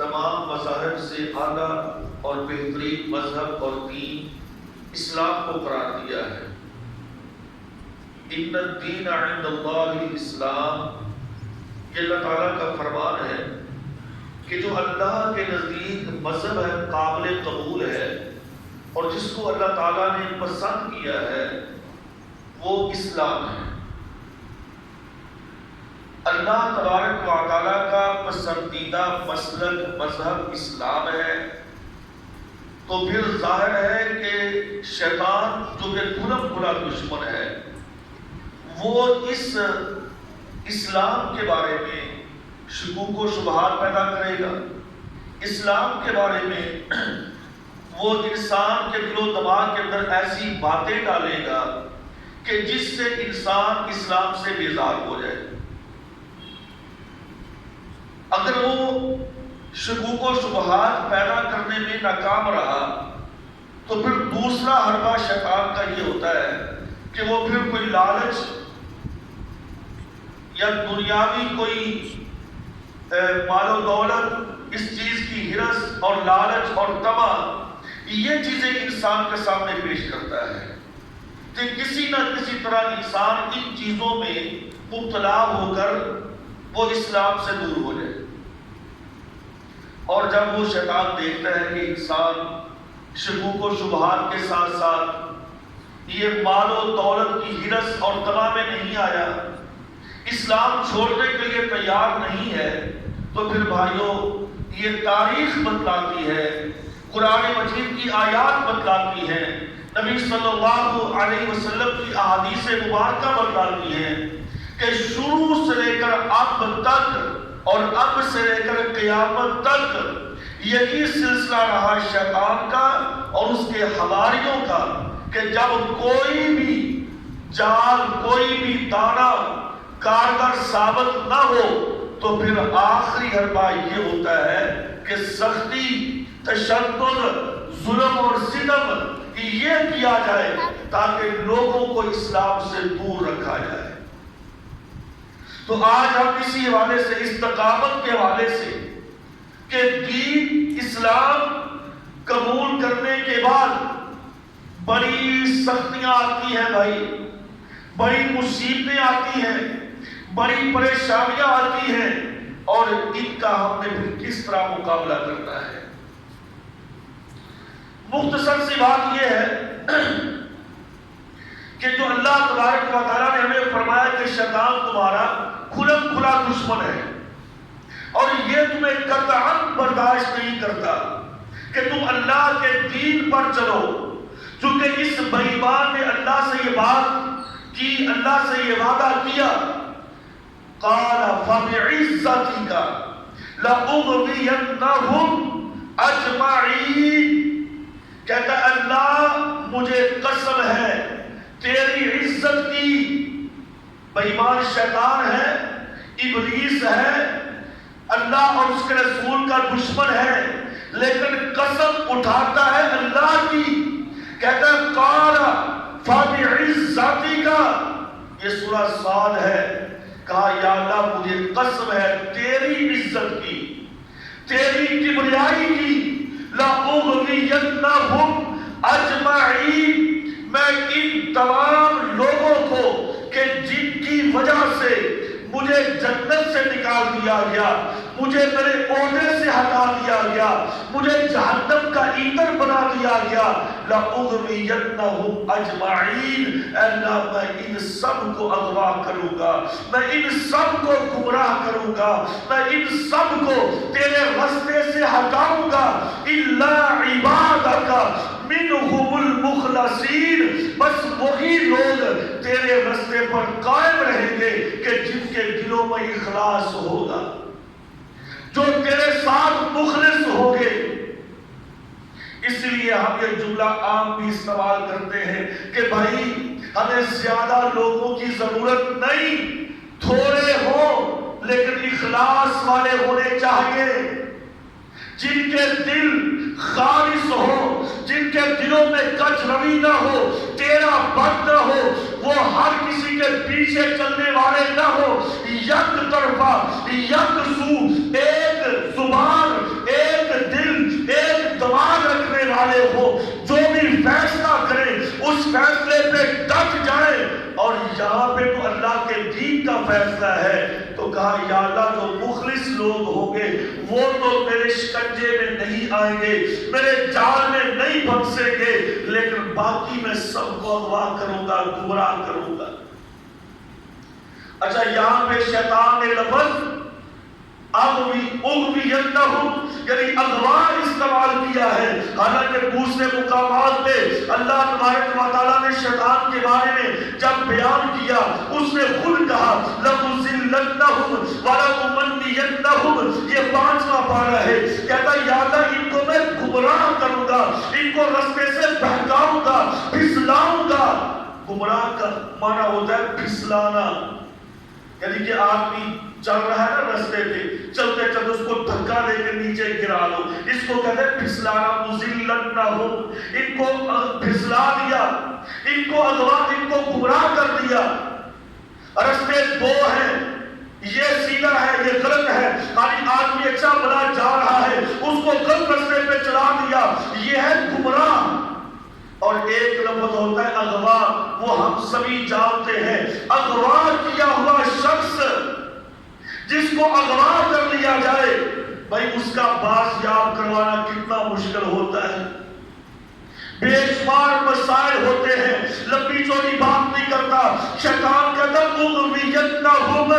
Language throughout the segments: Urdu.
تمام مذاہب سے اعلیٰ اور بہترین مذہب اور دین اسلام کو قرار دیا ہے۔ ان الدین عند اللہ الاسلام، یہ اللہ تعالیٰ کا فرمان ہے کہ جو اللہ کے نزدیک مذہب ہے، قابل قبول ہے، اور جس کو اللہ تعالیٰ نے پسند کیا ہے وہ اسلام ہے۔ اللہ تبارک و تعالیٰ کا پسندیدہ مسلک مذہب اسلام ہے، تو پھر ظاہر ہے کہ شیطان جو کہ کھلم کھلا دشمن ہے، وہ اس اسلام کے بارے میں شکوک و شبہات پیدا کرے گا۔ اسلام کے بارے میں وہ انسان کے دل و دماغ کے اندر ایسی باتیں ڈالے گا کہ جس سے انسان اسلام سے بیزار ہو جائے۔ اگر وہ شکوک و شبہات پیدا کرنے میں ناکام رہا تو پھر دوسرا حربہ شیطان کا یہ ہوتا ہے کہ وہ پھر کوئی لالچ یا دنیاوی کوئی مال و دولت، اس چیز کی ہرس اور لالچ اور طمع، یہ چیزیں انسان کے سامنے پیش کرتا ہے کہ کسی نہ کسی طرح انسان ان چیزوں میں مبتلا ہو کر وہ اسلام سے دور ہو جائے۔ اور جب وہ شیطان دیکھتا ہے کہ انسان شکوک و شبہات کے ساتھ ساتھ یہ مال و دولت کی ہرس اور طمع میں نہیں آیا، اسلام چھوڑنے کے لیے تیار نہیں ہے، تو پھر بھائیوں یہ تاریخ بتلاتی ہے، قرآن مجید کی آیات بتلاتی ہیں، نبی صلی اللہ علیہ وسلم کی احادیث مبارکہ بتلاتی ہیں کہ شروع سے لے کر اب تک اور اب سے لے کر قیامت تک یہی سلسلہ رہا شیطان کا اور اس کے حواریوں کا کہ جب کوئی بھی جال، کوئی بھی دانہ کارگر ثابت نہ ہو تو پھر آخری حربہ یہ ہوتا ہے کہ سختی، تشدد، ظلم اور ستم یہ کیا جائے تاکہ لوگوں کو اسلام سے دور رکھا جائے۔ تو آج ہم اسی حوالے سے، استقامت کے حوالے سے کہ دین اسلام قبول کرنے کے بعد بڑی سختیاں آتی ہیں بھائی، بڑی مصیبتیں آتی ہیں، بڑی پریشانیاں آتی ہیں، اور ان کا ہم نے پھر کس طرح مقابلہ کرنا ہے۔ مختصر سی بات یہ ہے کہ جو اللہ تبارک و تعالیٰ نے ہمیں فرمایا کہ شیطان تمہارا کھلم کھلا دشمن ہے، اور یہ تمہیں قطعاً برداشت نہیں کرتا کہ تم اللہ کے دین پر چلو، چونکہ اس بے ایمان نے اللہ سے یہ بات کی، اللہ سے یہ وعدہ کیا، قال فبعزتک لأغوینہم اجمعین، کہتا ہے اللہ مجھے قسم ہے تیری عزت کی، بے ایمان شیطان ہے، ابلیس ہے، اللہ اور اس کے رسول کا دشمن ہے، لیکن قسم اٹھاتا ہے اللہ کی، کہتا ہے قال فبعزتک، یہ سورہ صاد ہے، کہا یا اللہ مجھے قسم ہے تیری عزت کی، تیری کبریائی کی، لأغوینہم اجمعین، میں ان تمام لوگوں کو کہ جن کی وجہ سے مجھے جنت سے نکال دیا گیا، مجھے میرے عہدے سے ہٹا دیا گیا، مجھے جہنم کا ایندھن بنا دیا گیا، لأغوینہم اجمعین، اے اللہ میں ان سب کو اغوا کروں گا، میں ان سب کو گمراہ کروں گا، میں ان سب کو تیرے راستے سے ہٹاؤں گا، الا عبادک منہم المخلصین، بس وہی لوگ تیرے راستے پر قائم رہیں گے کہ جن کے دلوں میں اخلاص ہوگا، جو تیرے ساتھ مخلص ہوگے۔ اس لیے ہم یہ جملہ عام بھی استعمال کرتے ہیں کہ بھائی ہمیں زیادہ لوگوں کی ضرورت نہیں، تھوڑے ہوں لیکن اخلاص والے ہونے چاہیے، جن کے دل خالص ہو، جن کے دلوں میں کج روی نہ ہو، تیرا بد نہ ہو، وہ ہر کسی کے پیچھے چلنے والے نہ ہو، یک طرفہ، یک سو، ایک زبان، یہاں پہ تو اللہ کے دین کا فیصلہ ہے، تو کہا یا اللہ جو مخلص لوگ ہوں گے وہ تو میرے شکنجے میں نہیں آئیں گے، میرے جال میں نہیں پھنسیں گے، لیکن باقی میں سب کو اغوا کروں گا، گمراہ کروں گا۔ اچھا یہاں پہ شیطان نے لفظ اغوینہم یعنی اغوا استعمال کیا ہے، حالانکہ دوسرے مقامات پہ اللہ تبارک و تعالیٰ نے شیطان کے بارے میں جب بیان کیا اس نے خود کہا لَأُضِلَّنَّهُمْ وَلَأُمَنِّيَنَّهُمْ، یہ 5واں پارہ ہے، کہتا ہے یا اللہ ان کو میں گمراہ کروں گا، ان کو رستے سے بہکاؤں گا، پھسلاؤں گا۔ گمراہ کا معنی ہوتا ہے پھسلانا، یعنی کہ آدمی چل رہا ہے نا رستے پہ، چلتے چلتے اس کو دھکا دے کے نیچے گرا دو، اس کو کہتے ہیں پھسلانا۔ مُزِلَّنَّهُمْ، ان کو پھسلا دیا، ان کو اغوا، ان کو گمراہ کر دیا۔ رستے دو ہیں، یہ سیدھا ہے یہ غلط ہے، آدمی اچھا بنا جا رہا ہے اس کو غلط رستے پہ چلا دیا، یہ ہے گمراہ۔ اور ایک لفظ ہوتا ہے اغوا، وہ ہم سبھی جانتے ہیں، اغوا کیا ہوا شخص جس کو اغوا کر لیا جائے، بھائی اس کا بازیاب کروانا کتنا مشکل ہوتا ہے، بے شمار مسائل ہوتے ہیں، لمبی چوڑی بات نہیں کرتا، شیطان کہتا اغوینہم،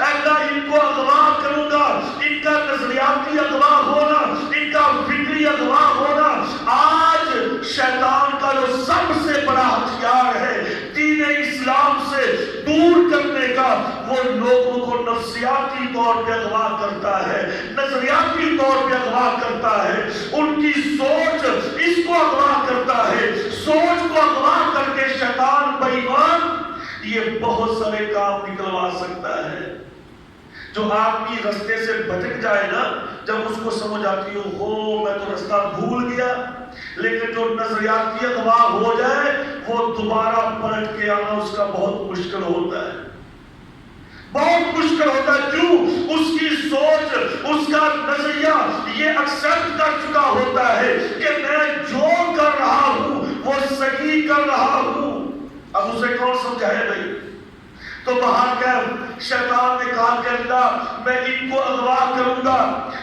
اللہ ان کو اغوا کروں گا، ان کا نظریاتی اغوا ہونا، ان کا فکری اغوا ہونا۔ آج شیطان کا جو سب سے بڑا ہتھیار ہے دین اسلام سے دور کرنے کا، وہ لوگوں کو نفسیاتی طور پہ اغوا کرتا ہے، نظریاتی طور پہ اغوا کرتا ہے، ان کی سوچ اس کو اغوا کرتا ہے، سوچ کو اغوا کر کے شیطان بے ایمان یہ بہت سارے کام نکلوا سکتا ہے۔ جو آدمی رستے سے بھٹک جائے نا، جب اس کو سمجھ آتی ہو میں تو رستہ بھول گیا، لیکن جو نظریاتی اغوا ہو جائے وہ دوبارہ پلٹ کے آنا اس کا بہت مشکل ہوتا ہے، بہت مشکل ہوتا ہے۔ کیوں؟ اس کی سوچ، اس کا نظریہ یہ ایکسپٹ کر چکا ہوتا ہے کہ میں جو کر رہا ہوں وہ صحیح کر رہا ہوں۔ اب اسے کون سمجھائے بھائی؟ تو باہر کہہ شیطان نے کہا کہ اللہ میں ان کو اغوا کروں گا،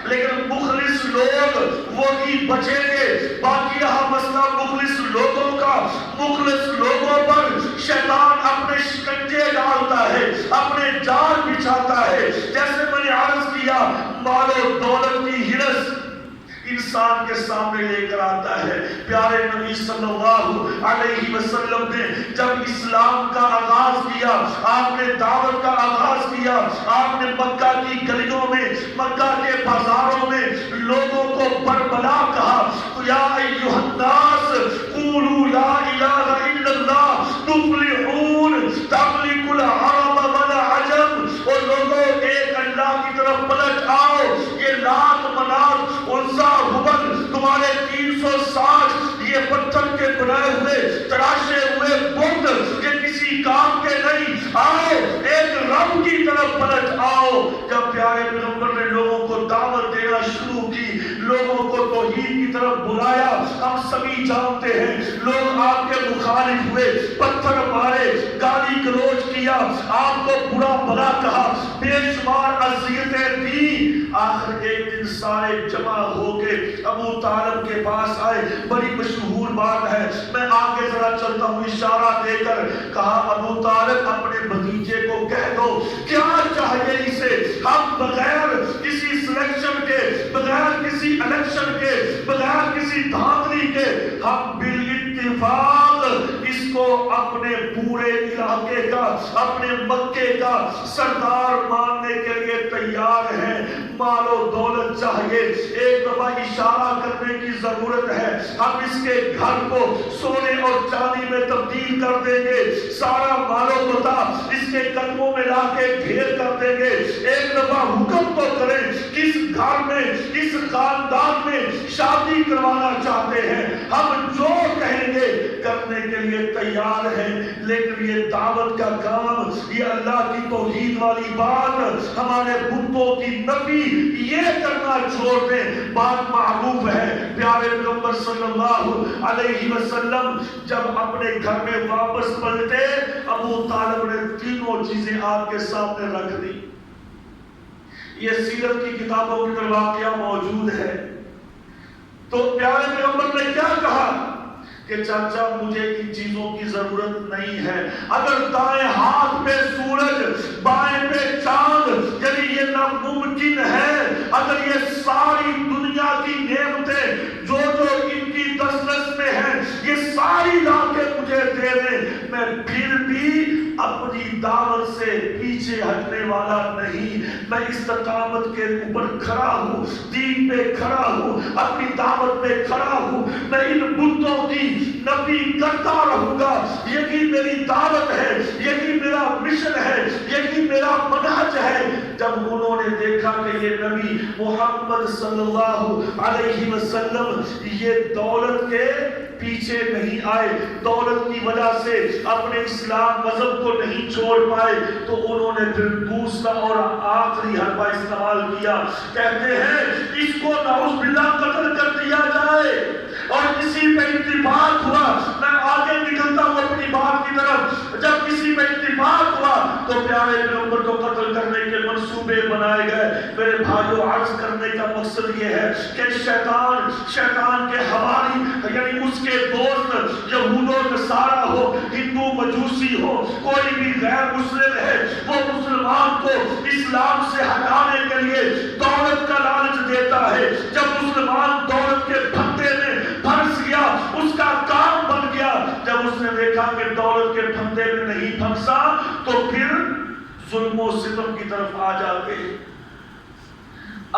لیکن مخلص لوگ وہی بچیں گے۔ باقی رہا مسئلہ مخلص لوگوں کا، مخلص لوگوں پر شیطان اپنے شکنجے ڈالتا ہے، اپنے جال بچھاتا ہے۔ جیسے میں نے عرض کیا مال و دولت کی ہرس انسان کے سامنے لے کر آتا ہے۔ پیارے نبی صلی اللہ علیہ وسلم نے جب اسلام کا آغاز کیا، آپ نے دعوت کا آغاز کیا، آپ نے مکہ کی گلیوں میں، مکہ کے بازاروں میں لوگوں کو بربلا کہا، یا ایھا الناس قولوا لا الہ الا اللہ تفلحون تملک العرب والعجم، اور لوگوں ایک اللہ کی طرف پلٹ آؤ، یہ لات منات عزا ہبل تمہارے 360 یہ پتھر کے بنائے ہوئے تراشے ہوئے بت یہ کسی کام کے نہیں، آؤ ایک رب کی طرف پلٹ آؤ۔ جب پیارے پیغمبر نے لوگوں کو دعوت دینا شروع کی، لوگوں کو توحید کی طرف بلایا، ہم سبھی جانتے ہیں لوگ آپ کے مخالف ہوئے، پتھر مارے، گالی گلوچ کیا، آپ کو برا بھلا کہا، بے شمار اذیتیں دی۔ آخر ایک دن سارے جمع ہو کے ابو طالب کے پاس آئے، بڑی مشہور بات ہے، میں آگے ذرا چلتا ہوں، اشارہ دے کر کہا ابو طالب اپنے بھتیجے کو کہہ دو کیا چاہیے اسے، ہم بغیر کسی سلیکشن کے، بغیر کسی الیکشن کے، بغیر کسی دھاندلی کے، ہم بالاتفاق اس کو اپنے پورے علاقے کا، اپنے مکے کا سردار ماننے کے لیے تیار ہیں۔ مال و دولت چاہیے، ایک دفعہ اشارہ کرنے کی ضرورت ہے، ہم اس کے گھر کو سونے اور چاندی میں تبدیل کر دیں گے، سارا مال و متا اس کے قدموں میں لا کے ڈھیر کر دیں گے۔ ایک دفعہ حکم تو کریں، کس گھر میں، کس خاندان میں شادی کروانا چاہتے ہیں، ہم جو کہیں گے کرنے کے لیے تیار ہیں، لیکن یہ دعوت کا کام، یہ اللہ کی توحید والی بات، ہمارے بتوں کی نفی، یہ کرنا چھوڑ دیں۔ بات معروف ہے، پیارے پیغمبر صلی اللہ علیہ وسلم جب اپنے گھر میں واپس پلٹے، ابو طالب نے تینوں چیزیں آپ کے سامنے رکھ دی۔ یہ سیرت کی کتابوں کے اندر واقعہ موجود ہے۔ تو پیارے پیغمبر نے کیا کہا کہ چاچا مجھے ان چیزوں کی ضرورت نہیں ہے، اگر دائیں ہاتھ پہ سورج بائیں پہ چاند، یعنی یہ ناممکن ہے، اگر یہ ساری دنیا کی نعمتیں جو ان کی دسترس میں ہیں یہ ساری لا کے مجھے دے دیں، میں پھر بھی اپنی دعوت سے پیچھے ہٹنے والا نہیں، میں استقامت کے اوپر کھڑا ہوں، دین پہ کھڑا ہوں، اپنی دعوت پہ کھڑا ہوں، میں ان بتوں کی نفی کرتا رہوں گا۔ یہی میری دعوت ہے، یہی میرا مشن ہے، یہی میرا منہج ہے۔ جب انہوں نے دیکھا کہ یہ نبی محمد صلی اللہ علیہ وسلم یہ دولت کے پیچھے نہیں آئے، دولت کی وجہ سے اپنے اسلام مذہب کو نہیں چھوڑ پائے، تو انہوں نے پھر دوسرا اور آخری حربہ استعمال کیا۔ کہتے ہیں اس کو نعوذ باللہ قتل کر دیا جائے، اور کسی پہ اتفاق ہوا۔ میں آگے نکلتا ہوں اپنی بات کی طرف۔ جب کسی پہ اتفاق ہوا تو پیارے پیغمبر کو قتل کرنے کے منصوبے بنائے گئے۔ میرے بھائیو، عرض کرنے کا مقصد یہ ہے کہ شیطان کے حوالی، یعنی اس کے دوست، یہود و نصارہ ہو، ہندو مجوسی ہو، کوئی بھی غیر مسلم ہے، وہ مسلمان کو اسلام سے ہٹانے کے لیے دولت کا لالچ دیتا ہے۔ جب مسلمان دولت کے پھندے میں پھنس گیا، اس کا کام بن گیا، جب اس نے دیکھا کہ دولت کے پھندے میں نہیں پھنسا تو پھر ظلم و ستم کی طرف آ جاتے ہیں۔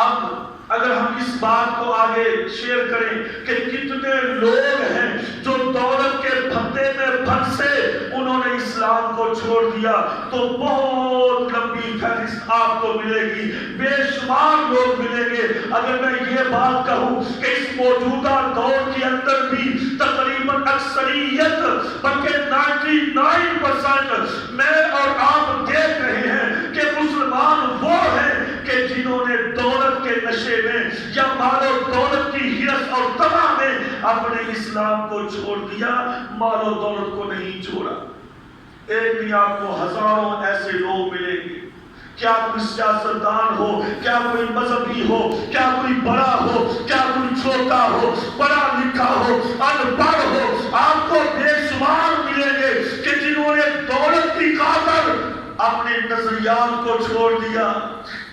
اب اگر ہم اس بات کو آگے شیئر کریں کہ کتنے لوگ ہیں جو دولت کے پھندے میں پھنسے، انہوں نے اسلام کو چھوڑ دیا، تو بہت لمبی فہرست آپ کو ملے گی، بے شمار لوگ ملیں گے۔ اگر میں یہ بات کہوں کہ اس موجودہ دور کے اندر بھی تقریباً اکثریت بلکہ 99% میں اور آپ دیکھ رہے ہیں کہ مسلمان وہ ہیں کہ جنہوں نے دولت کے نشے میں یا مال و دولت کی ہرس اور تما میں اپنے اسلام کو چھوڑ دیا، مال و دولت کو نہیں چھوڑا۔ ایک بھی آپ کو ہزاروں ایسے لوگ ملیں گے، کیا کوئی سیاستدان ہو، کیا کوئی مذہبی ہو، کیا کوئی بڑا ہو، کیا کوئی چھوٹا ہو، پڑھا لکھا ہو، ان پڑھ ہو، آپ کو بے شمار ملیں گے کہ جنہوں نے دولت کی خاطر اپنے نظریات کو چھوڑ دیا،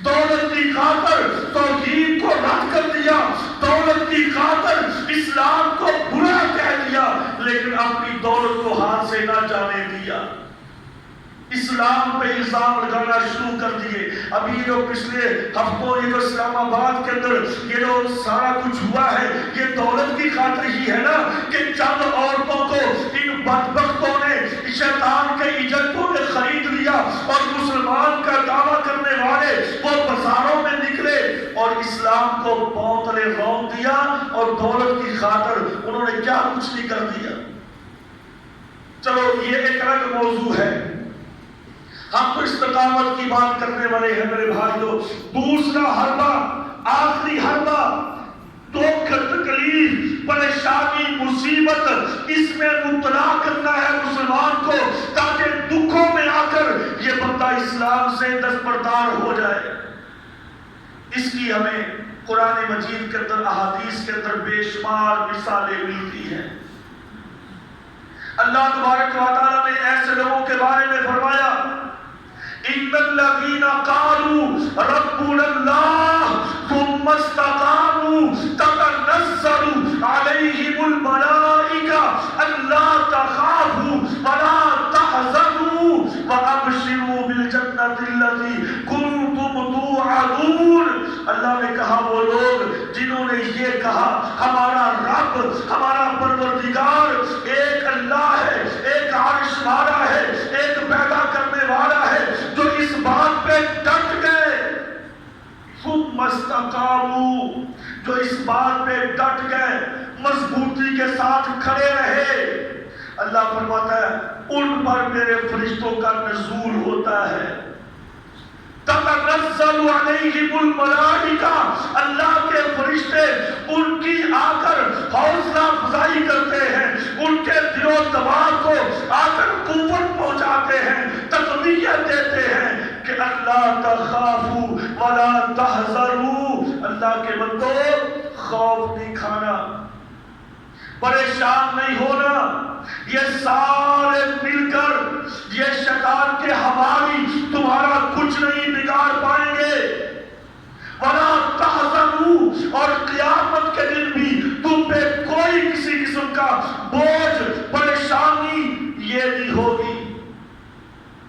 دولت کی خاطر توحید کو رد کر دیا، دولت کی خاطر اسلام کو برا کہہ دیا، لیکن اپنی دولت کو ہاتھ سے نہ جانے دیا، اسلام پہ الزام لگانا شروع کر دیے۔ ابھی یہ جو پچھلے ہفتوں یہ جو اسلام آباد کے اندر یہ جو سارا کچھ ہوا ہے، یہ دولت کی خاطر ہی ہے نا، کہ چند عورتوں کو ان بدبختوں نے، شیطان کے ایجنٹوں نے خرید لیا، اور مسلمان کا دعویٰ کرنے والے وہ بازاروں میں نکلے اور اسلام کو بونتلے رونق دیا، اور دولت کی خاطر انہوں نے کیا کچھ نہیں کر دیا۔ چلو یہ ایک الگ موضوع ہے، ہم تو استقامت کی بات کرنے والے ہیں میرے بھائیوں۔ دوسرا حربہ، آخری حربہ، دکھ، تکلیف، پریشانی، مصیبت، اس میں مبتلا کرنا ہے مسلمان کو، تاکہ دکھوں میں آ کر یہ بندہ اسلام سے دستبردار ہو جائے۔ اس کی ہمیں قرآن مجید کے اندر، احادیث کے اندر بے شمار مثالیں ملتی ہیں۔ اللہ تبارک و تعالیٰ نے ایسے لوگوں کے بارے میں فرمایا، ان الذین قالوا ربنا اللہ ثم استقاموا تتنزل علیہم الملائکہ الا تخافوا ولا تحزنوا وابشروا بالجنۃ التي کنتم توعدون۔ اللہ نے کہا وہ لوگ جنہوں نے یہ کہا ہمارا رب، ہمارا پروردگار ایک اللہ ہے، ایک عرش والا ہے، ایک پیدا کرنے والا ہے، جو اس بات پہ ڈٹ گئے، ثم ثم استقاموا، جو اس بات پہ ڈٹ گئے، مضبوطی کے ساتھ کھڑے رہے، اللہ فرماتا ہے ان پر میرے فرشتوں کا نزول ہوتا ہے۔ تتنزل علیہم الملائکہ، اللہ کے فرشتے ان کی آ کر حوصلہ افزائی کرتے ہیں، ان کے دل و دماغ کو آ کر قوت پہنچاتے ہیں، تقویت دیتے ہیں کہ اللہ تخافوا ولا تحزنوا، اللہ کے بندو خوف نہیں کھانا، پریشان نہیں ہونا، یہ سارے مل کر یہ شیطان کے حوالی تمہارا کچھ نہیں بگاڑ پائیں گے۔ وَلَا تَحْزَنُوا، اور قیامت کے دن بھی تم پہ کوئی کسی قسم کا بوجھ پریشانی یہ نہیں ہوگی،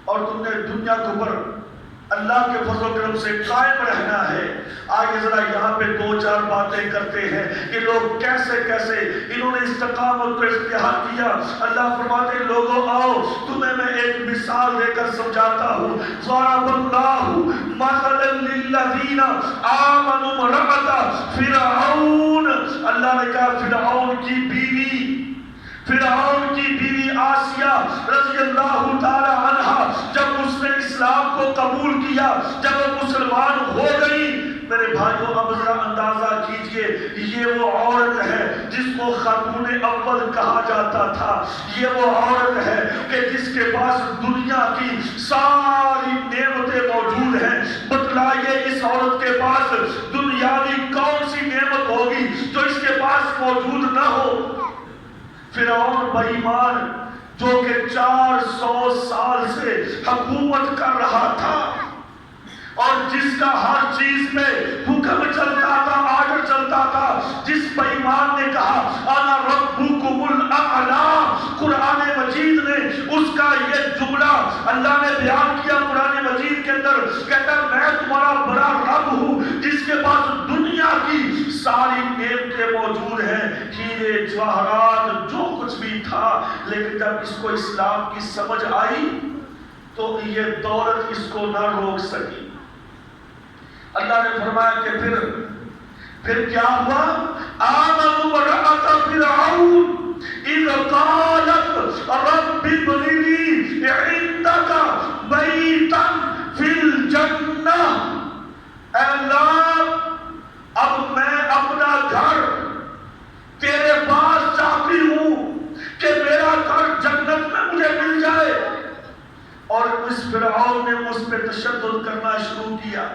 اور تم نے دنیا کے اوپر اللہ کے فضل و کرم سے قائم رہنا ہے۔ آگے ذرا یہاں پہ دو چار باتیں کرتے ہیں کہ لوگ کیسے کیسے انہوں نے استقامت کو اختیار کیا۔ اللہ فرماتے ہیں لوگوں آؤ تمہیں میں ایک مثال دے کر سمجھاتا ہوں۔ ضرب اللہ مثلا للذین آمنوا امرأۃ فرعون، اللہ نے کہا فرعون کی بیوی آسیہ رضی اللہ تعالی عنہ، جب اس نے اسلام کو قبول کیا، جب وہ مسلمان ہو گئی، میرے بھائیوں اب ذرا اندازہ کیجئے، یہ وہ عورت ہے جس کو خاتون اول کہا جاتا تھا، یہ وہ عورت ہے کہ جس کے پاس دنیا کی ساری نعمتیں موجود ہیں۔ بتلائیے اس عورت کے پاس دنیاوی کون سی نعمت ہوگی جو اس کے پاس موجود نہ ہو؟ فرعون بے ایمان جو کہ 400 سال سے حکومت کر رہا تھا اور جس کا ہر چیز میں حکم چلتا تھا، آرڈر چلتا تھا، جس بے ایمان نے کہا انا ربکم الاعلی، قرآن مجید نے اس کا یہ جملہ اللہ نے بیان کیا قرآن مجید کے اندر، کہتا ہے میں تمہارا بڑا رب ہوں جس کے پاس دنیا کی ساری نعمتیں موجود ہیں، ہیرے جواہرات جو کچھ بھی تھا، لیکن جب اس کو اسلام کی سمجھ آئی تو یہ دولت اس کو نہ روک سکی۔ اللہ نے فرمایا کہ پھر کیا ہوا؟ آمنوا امرأۃ فرعون اذ قالت رب ابن لی عندک بیتا فی الجنہ، اے اللہ اب میں اپنا گھر تیرے پاس چاہتی ہوں کہ میرا گھر جنت میں مجھے مل جائے۔ اور اس فرعون نے اس پہ تشدد کرنا شروع کیا۔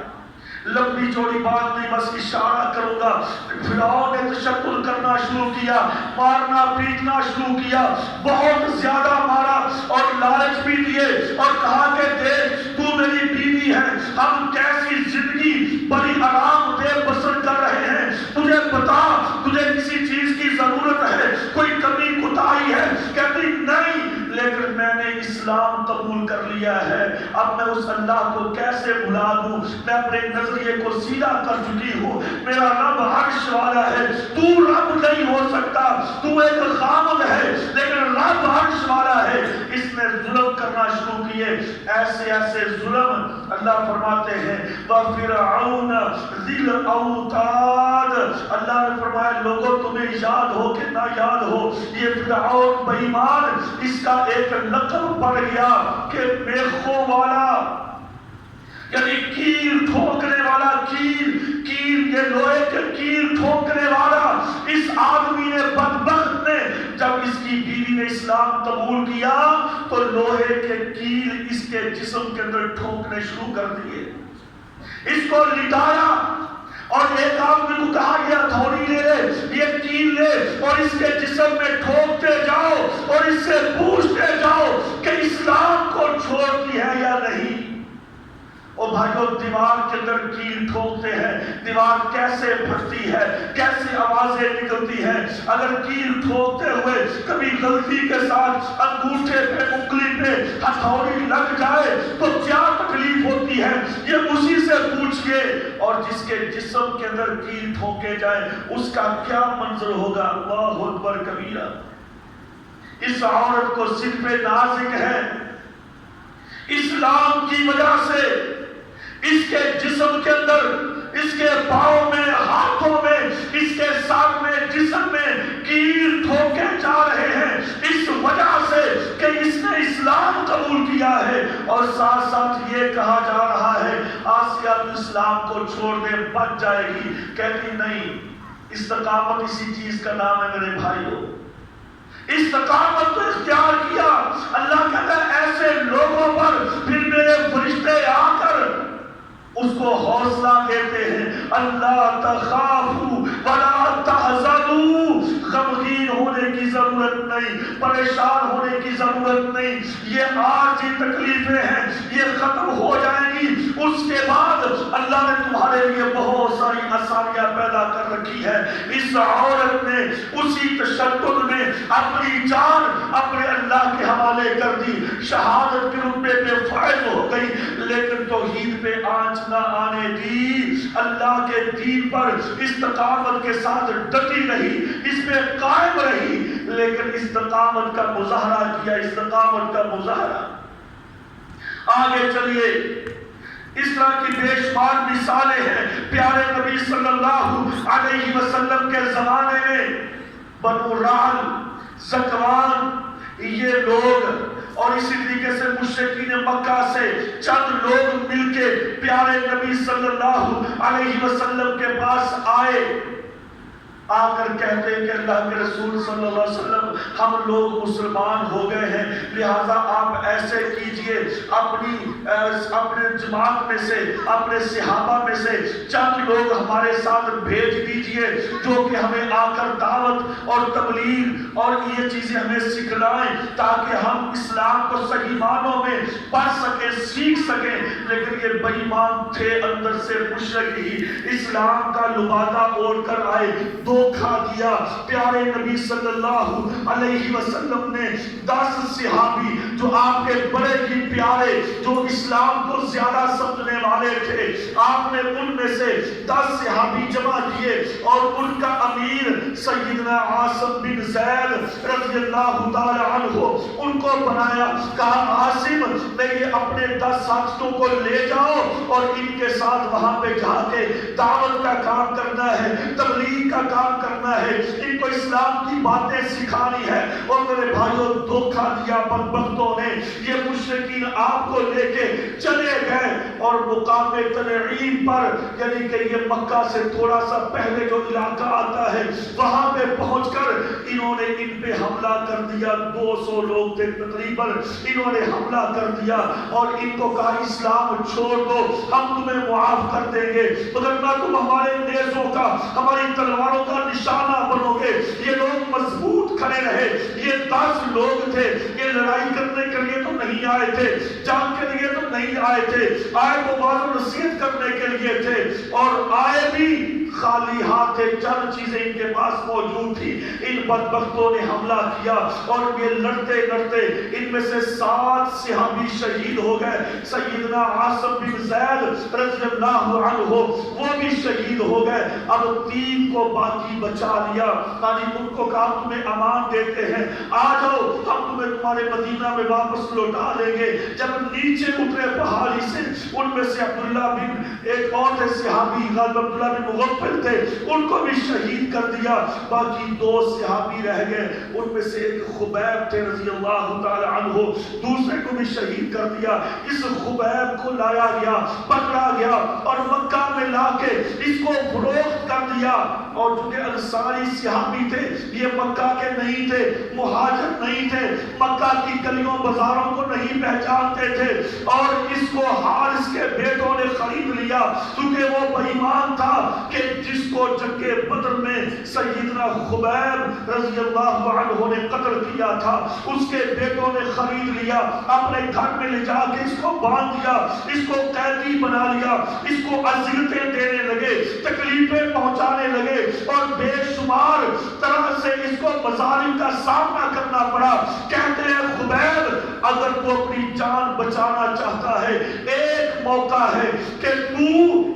لمبی چوڑی بات نہیں، بس اشارہ کروں گا۔ فرعون نے تشدد کرنا شروع کیا، مارنا پیٹنا شروع کیا، بہت زیادہ مارا اور لالچ بھی دیے اور کہا کہ دیکھ تو میری بیوی ہے، ہم کیسی زندگی بڑی آرام دہ بسر کر رہے ہیں، تجھے بتا تجھے کسی چیز کی ضرورت ہے، کوئی کمی کوتاہی ہے؟ کہتی نہیں، لیکن میں نے اسلام قبول کر لیا ہے، اب میں اس اللہ کو کیسے بھلا دوں؟ میں اپنے نظریے کو سیدھا کر چکی ہوں، میرا رب عرش والا ہے، تو رب نہیں ہو سکتا، تو ایک خامد ہے لیکن رب عرش والا ہے۔ اس نے ظلم کرنا شروع کیے، ایسے ایسے ظلم اللہ فرماتے ہیں وَفِرْعَوْنَ ذِي الْأَوْتَادِ، اللہ نے فرمایا لوگوں تمہیں یاد ہو کہ نہ یاد ہو، یہ فرعون بے ایمان اس کا ایک لقب پڑ گیا کہ میخوں والا، یعنی کیل ٹھوکنے والا، کیل یہ لوہے کے کیل ٹھوکنے والا۔ اس آدمی نے بدبخت نے جب اس کی بیوی نے اسلام قبول کیا تو لوہے کے کیل اس کے جسم کے اندر ٹھوکنے شروع کر دیے، اس کو لٹایا اور ایک آدمی کو کہا یہ ہتھوڑی لے لے، یہ کیل لے اور اس کے جسم میں ٹھوکتے جاؤ اور اس سے پوچھتے جاؤ کہ اسلام کو چھوڑتی ہے یا نہیں۔ اور بھائیو دیوار کے اندر کیل ٹھوکتے ہیں، دیوار کیسے پھٹتی ہے، کیسے آوازیں نکلتی ہیں۔ اگر کیل ٹھوکتے ہوئے کبھی غلطی کے ساتھ انگوٹھے پہ انگلی پہ ہتھوڑی لگ جائے تو کیا تکلیف ہوتی ہے، یہ اسی سے پوچھئے۔ اور جس کے جسم کے اندر کیل ٹھوکے جائے اس کا کیا منظر ہوگا؟ اللہ اکبر کبیرہ۔ اس عورت کو صدق نازک ہے، اسلام کی وجہ سے اس کے جسم کے اندر اس کے پاؤں میں، ہاتھوں میں، اس کے سر میں، جسم میں کیل ٹھوکے جا رہے ہیں اس وجہ سے کہ اس نے اسلام قبول کیا ہے، اور ساتھ ساتھ یہ کہا جا رہا ہے آسیہ اسلام کو چھوڑ دے بچ جائے گی. کہتی نہیں، استقامت اسی چیز کا نام ہے میرے بھائیوں. استقامت کو اختیار کیا. اللہ کہتا ہے ایسے لوگوں پر پھر میرے فرشتے آ کر اس کو حوصلہ دیتے ہیں. اللہ تخافوا ولا تحزنوا، غمگین ہونے کی ضرورت نہیں، پریشان ہونے کی ضرورت نہیں. یہ عارضی تکلیفیں ہیں، یہ ختم ہو جائیں گی. اس کے بعد اللہ نے تمہارے لیے بہت ساری آسانیاں پیدا کر رکھی ہے. اس عورت نے اسی تشدد میں اپنی جان اپنے اللہ کے حوالے کر دی، شہادت کے رتبے پہ فائز ہو گئی، لیکن توحید پہ آنچ نہ آنے دی. اللہ کے دین پر استقامت کے ساتھ ڈٹی رہی، اس پہ قائم رہی، لیکن استقامت کا مظاہرہ کیا، استقامت کا مظاہرہ. آگے چلیے، اس طرح کی بے شمار مثالیں ہیں. پیارے نبی صلی اللہ علیہ وسلم کے زمانے میں بنو رعل، زکوان، یہ لوگ اور اسی طریقے سے مشرکین مکہ سے چند لوگ مل کے پیارے نبی صلی اللہ علیہ وسلم کے پاس آئے. آ کر کہتے ہیں کہ اللہ کے رسول صلی اللہ علیہ وسلم ہم لوگ مسلمان ہو گئے ہیں، لہٰذا آپ ایسے کیجئے، اپنے جماعت میں سے، اپنے صحابہ میں سے چند لوگ ہمارے ساتھ بھیج دیجئے جو کہ ہمیں آ کر دعوت اور تبلیغ اور یہ چیزیں ہمیں سکھلائیں تاکہ ہم اسلام کو صحیح معنوں میں پڑھ سکیں، سیکھ سکیں. لیکن یہ بے ایمان تھے، اندر سے مشرک ہی، اسلام کا لبادہ اوڑھ کر آئے. دھوکہ دیا. پیارے نبی صلی اللہ علیہ وسلم نے 10 صحابی جو آپ کے بڑے ہی پیارے، جو اسلام کو زیادہ سمجھنے والے تھے، آپ نے ان میں سے 10 صحابی جمع کیے اور ان کا امیر سیدنا عاصم بن زید رضی اللہ تعالی عنہ ان کو بنایا. کہا عاصم میں یہ اپنے 10 ساتھیوں کو لے جاؤ اور ان کے ساتھ وہاں پہ جا کے دعوت کا کام کرنا ہے، تبلیغ کا کام کرنا ہے، ان کو اسلام کی باتیں سکھانی ہے. اور میرے بھائیوں دھوکہ دیا بدبختوں نے. یہ مشرکین آپ کو لے کے چلے گئے اور مقام تنعیم پر، یعنی کہ یہ مکہ سے تھوڑا سا پہلے جو علاقہ آتا ہے وہاں پہ پہنچ کر انہوں نے ان پہ حملہ کر دیا. 200 لوگ تھے تقریباً. انہوں نے حملہ کر دیا اور ان کو کہا اسلام چھوڑ دو، ہم تمہیں معاف کر دیں گے، مگر نہ تم ہمارے نیزوں کا، ہماری تلواروں کا نشانہ بنو گے. یہ لوگ مضبوط کھڑے رہے. یہ 10 لوگ تھے، یہ لڑائی کرنے کے لیے تو نہیں آئے تھے، جنگ کے لیے تو نہیں آئے تھے، آئے تو واعظ و نصیحت کرنے کے لیے تھے، اور آئے بھی خالی ہاتھ تھے. چند چیزیں ان کے پاس موجود تھی. ان بدبختوں نے حملہ کیا اور یہ لڑتے لڑتے ان میں سے 7 صحابی شہید ہو گئے. سیدنا عاصم بن زید رضی اللہ عنہ وہ بھی شہید ہو گئے. اب 3 کو باقی بچا لیا. ان کو کہا تمہیں امان دیتے ہیں، آ جاؤ ہم تمہیں تمہارے مدینہ میں واپس لوٹا دیں گے. جب نیچے اترے پہاڑی سے، ان میں سے عبداللہ بن ایک اور تھے صحابی، غالب عبداللہ بن مغفل تھے، ان کو بھی شہید کر دیا. باقی 2 صحابی رہ گئے. ان میں سے ایک خبیب تھے رضی اللہ تعالی عنہ، دوسرے کو بھی شہید کر دیا. اس خبیب کو لایا گیا، پکڑا گیا اور مکہ میں لا کے اس کو فروخت کر دیا. اور چونکہ انصاری صحابی تھے، یہ مکہ کے نہیں تھے، مہاجر نہیں تھے، مکہ کی گلیوں بازاروں کو نہیں پہچانتے تھے، اور اس کو حارث کے بیٹوں نے خرید لیا کیونکہ وہ بے ایمان تھا کہ جس کو جنگ بدر میں سیدنا خبیب رضی اللہ عنہ نے قتل کیا تھا، اس کے بیٹوں نے خرید لیا، اپنے گھر میں لے جا کے اس کو باندھ دیا، اس کو قیدی بنا لیا، اس کو اذیتیں دینے لگے، تکلیفیں پہنچانے لگے اور بے شمار طرح سے اس کو مظالم کا سامنا کرنا پڑا. کہتے ہیں خبیب اگر تو اپنی جان بچانا چاہتا ہے ایک موقع ہے کہ تو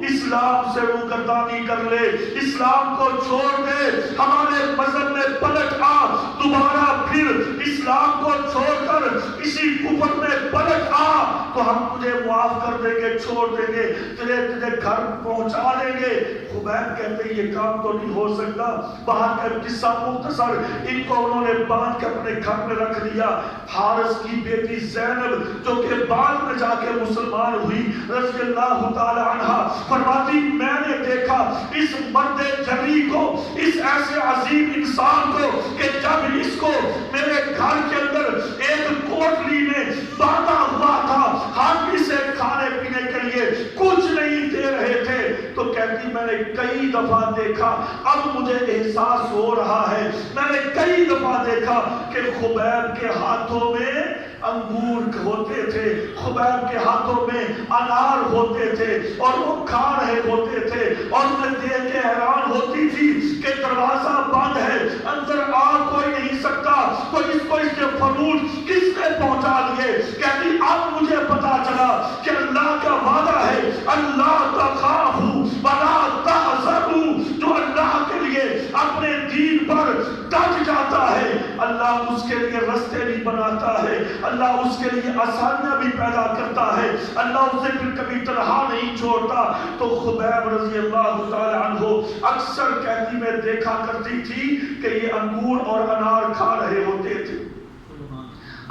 اسلام سے روگردانی کر لے, اسلام کو چھوڑ دے, ہمارے مذہب میں پلٹ آ, دوبارہ پھر اسلام کو چھوڑ کر اسی کفر میں پلٹ آ تو ہم تجھے معاف کر دیں گے, چھوڑ دیں گے, تجھے گھر پہنچا دیں گے. خبیب کہتے ہیں یہ کام تو نہیں ہو سکتا. باہر کا قصہ مختصر, ان کو انہوں نے باندھ کے اپنے گھر میں رکھ دیا. حارث کی بیٹی زینب جو کہ بعد میں جا کے مسلمان ہوئی رضی اللہ تعالی عنہ فرماتی میں نے دیکھا اس مرد جری کو, اس ایسے عظیم انسان کو کہ جب اس کو میرے گھر کے اندر ایک کوٹلی میں باندھا ہوا تھا, ہم اسے کھانے پینے کے لیے کچھ نہیں دے رہے تھے, تو کہتی میں نے کئی دفعہ دیکھا, اب مجھے احساس ہو رہا ہے, میں نے کئی دفعہ دیکھا کہ خبیب کے ہاتھوں میں انگور ہوتے تھے, خبیب کے ہاتھوں میں انار ہوتے تھے اور وہ کھا رہے ہوتے تھے, اور میں دیکھ کے حیران ہوتی تھی کہ دروازہ بند ہے, اندر آ کوئی نہیں سکتا, تو اس کو اس کے فروٹ کس نے پہنچا دیے. کہتی اب مجھے پتا چلا کہ اللہ کا وعدہ ہے اللہ تخافوا ولا تحزنوا, جو اللہ کے لیے اپنے دین پر ڈٹ جاتا ہے اللہ اس کے لیے رستے بھی بناتا ہے, اللہ اس کے لیے آسانیاں بھی پیدا کرتا ہے, اللہ اسے پھر کبھی تنہا نہیں چھوڑتا. تو خبیب رضی اللہ تعالی عنہ اکثر کہتی میں دیکھا کرتی تھی کہ یہ انگور اور انار کھا رہے ہوتے تھے.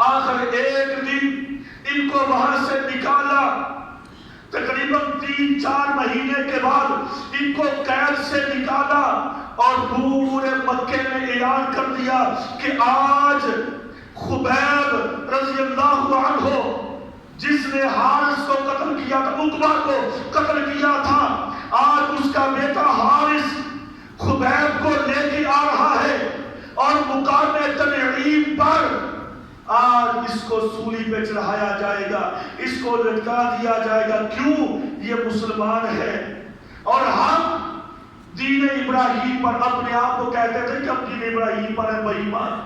آخر ایک دن ان کو وہاں سے نکالا, تقریباً 3-4 مہینے کے بعد ان کو قید سے نکالا اور پورے مکے میں اعلان کر دیا کہ آج خبیب رضی اللہ عنہ جس نے حارث کو قتل کیا تھا, عقبہ کو قتل کیا تھا, آج اس کا بیٹا حارث خبیب کو لے کے آ رہا ہے اور مقام تنعیم پر آج اس کو سولی پہ چڑھایا جائے گا, اس کو لٹکا دیا جائے گا. کیوں؟ یہ مسلمان ہے اور ہم دین ابراہیم پر اپنے آپ کو کہتے تھے کہ ہم دین ابراہیم پر ہیں بے ایمان.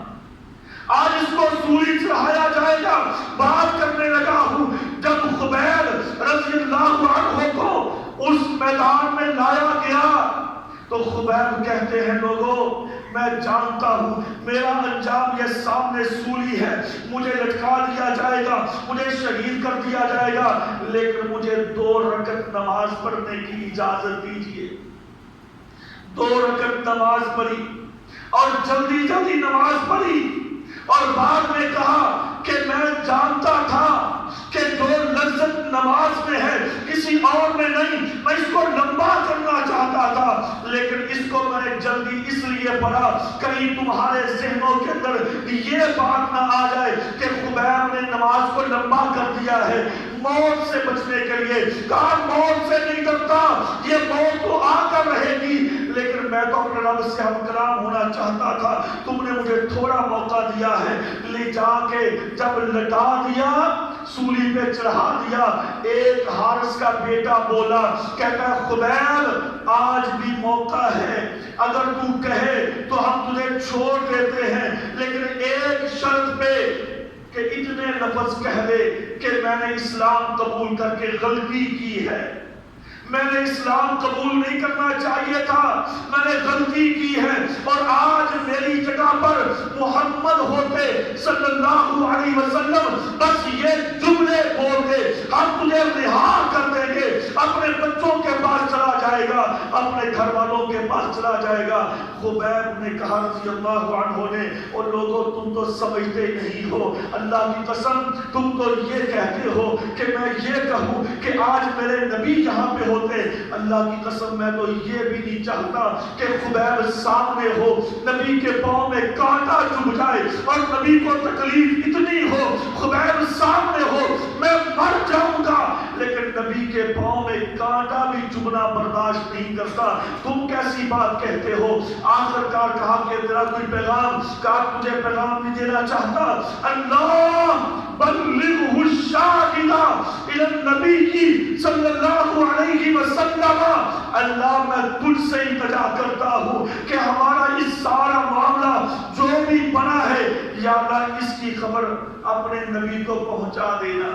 آج اس کو سولی چڑھایا جائے گا. بات کرنے لگا ہوں جب خبیب رضی اللہ عنہ کو اس میدان میں لایا گیا تو خبیب کہتے ہیں لوگوں میں جانتا ہوں میرا انجام یہ سامنے سولی ہے, مجھے لٹکا دیا جائے گا, مجھے شہید کر دیا جائے گا, لیکن مجھے 2 رکعت نماز پڑھنے کی اجازت دیجیے. 2 رکعت نماز پڑھی اور جلدی جلدی نماز پڑھی اور بعد میں کہا کہ میں جانتا تھا کہ جو لذت نماز میں ہے کسی اور میں نہیں, میں اس کو لمبا کرنا چاہتا تھا, لیکن اس کو میں نے جلدی اس لیے پڑھا کہیں تمہارے ذہنوں کے اندر یہ بات نہ آ جائے کہ خبیب نے نماز کو لمبا کر دیا ہے موت سے بچنے کے لیے. کہا موت سے نہیں ڈرتا, یہ موت تو آ کر رہے گی, لیکن میں تو اپنے رب سے ہم کلام ہونا چاہتا تھا, تم نے مجھے تھوڑا موقع دیا ہے. لے جا کے جب لٹا دیا سولی پہ چڑھا دیا, ایک حارث کا بیٹا بولا, کہتا ہے خبیب آج بھی موقع ہے, اگر تو کہے تو ہم تجھے چھوڑ دیتے ہیں, لیکن ایک شرط پہ کہ اتنے لفظ کہہ دے کہ میں نے اسلام قبول کر کے غلطی کی ہے, میں نے اسلام قبول نہیں کرنا چاہیے تھا, میں نے غلطی کی ہے, اور آج میری جگہ پر محمد ہوتے صلی اللہ علیہ وسلم بس یہ جملے بول دے ہم تجھے رہا کر دیں گے, اپنے بچوں کے پاس چلا جائے گا, اپنے گھر والوں کے پاس چلا جائے گا. خبیب نے کہا رضی اللہ عنہ نے, اور لوگوں تم تو سمجھتے نہیں ہو, اللہ کی قسم تم تو یہ کہتے ہو کہ میں یہ کہوں کہ آج میرے نبی یہاں پہ ہوتے, اللہ کی قسم میں تو یہ بھی نہیں چاہتا کہ خبیب سامنے ہو, نبی کے پاؤں میں کانٹا چبھ جائے اور نبی کو تکلیف اتنی ہو, خبیب سامنے ہو میں مر جاؤں گا, لیکن نبی کے پاؤں میں کانٹا بھی چبھنا برداشت نہیں کرتا. تم کیسی بات کہتے ہو؟ آخر کار کہا کہ تیرا کوئی پیغام, کہا تجھے پیغام نہیں دینا چاہتا, اللہ بلغہ الشاہدہ الی النبی صلی اللہ علیہ وسلم, اللہ میں تجھ سے التجا کرتا ہوں کہ ہمارا اس سارا معاملہ جو بھی بنا ہے یا اللہ اس کی خبر اپنے نبی کو پہنچا دینا۔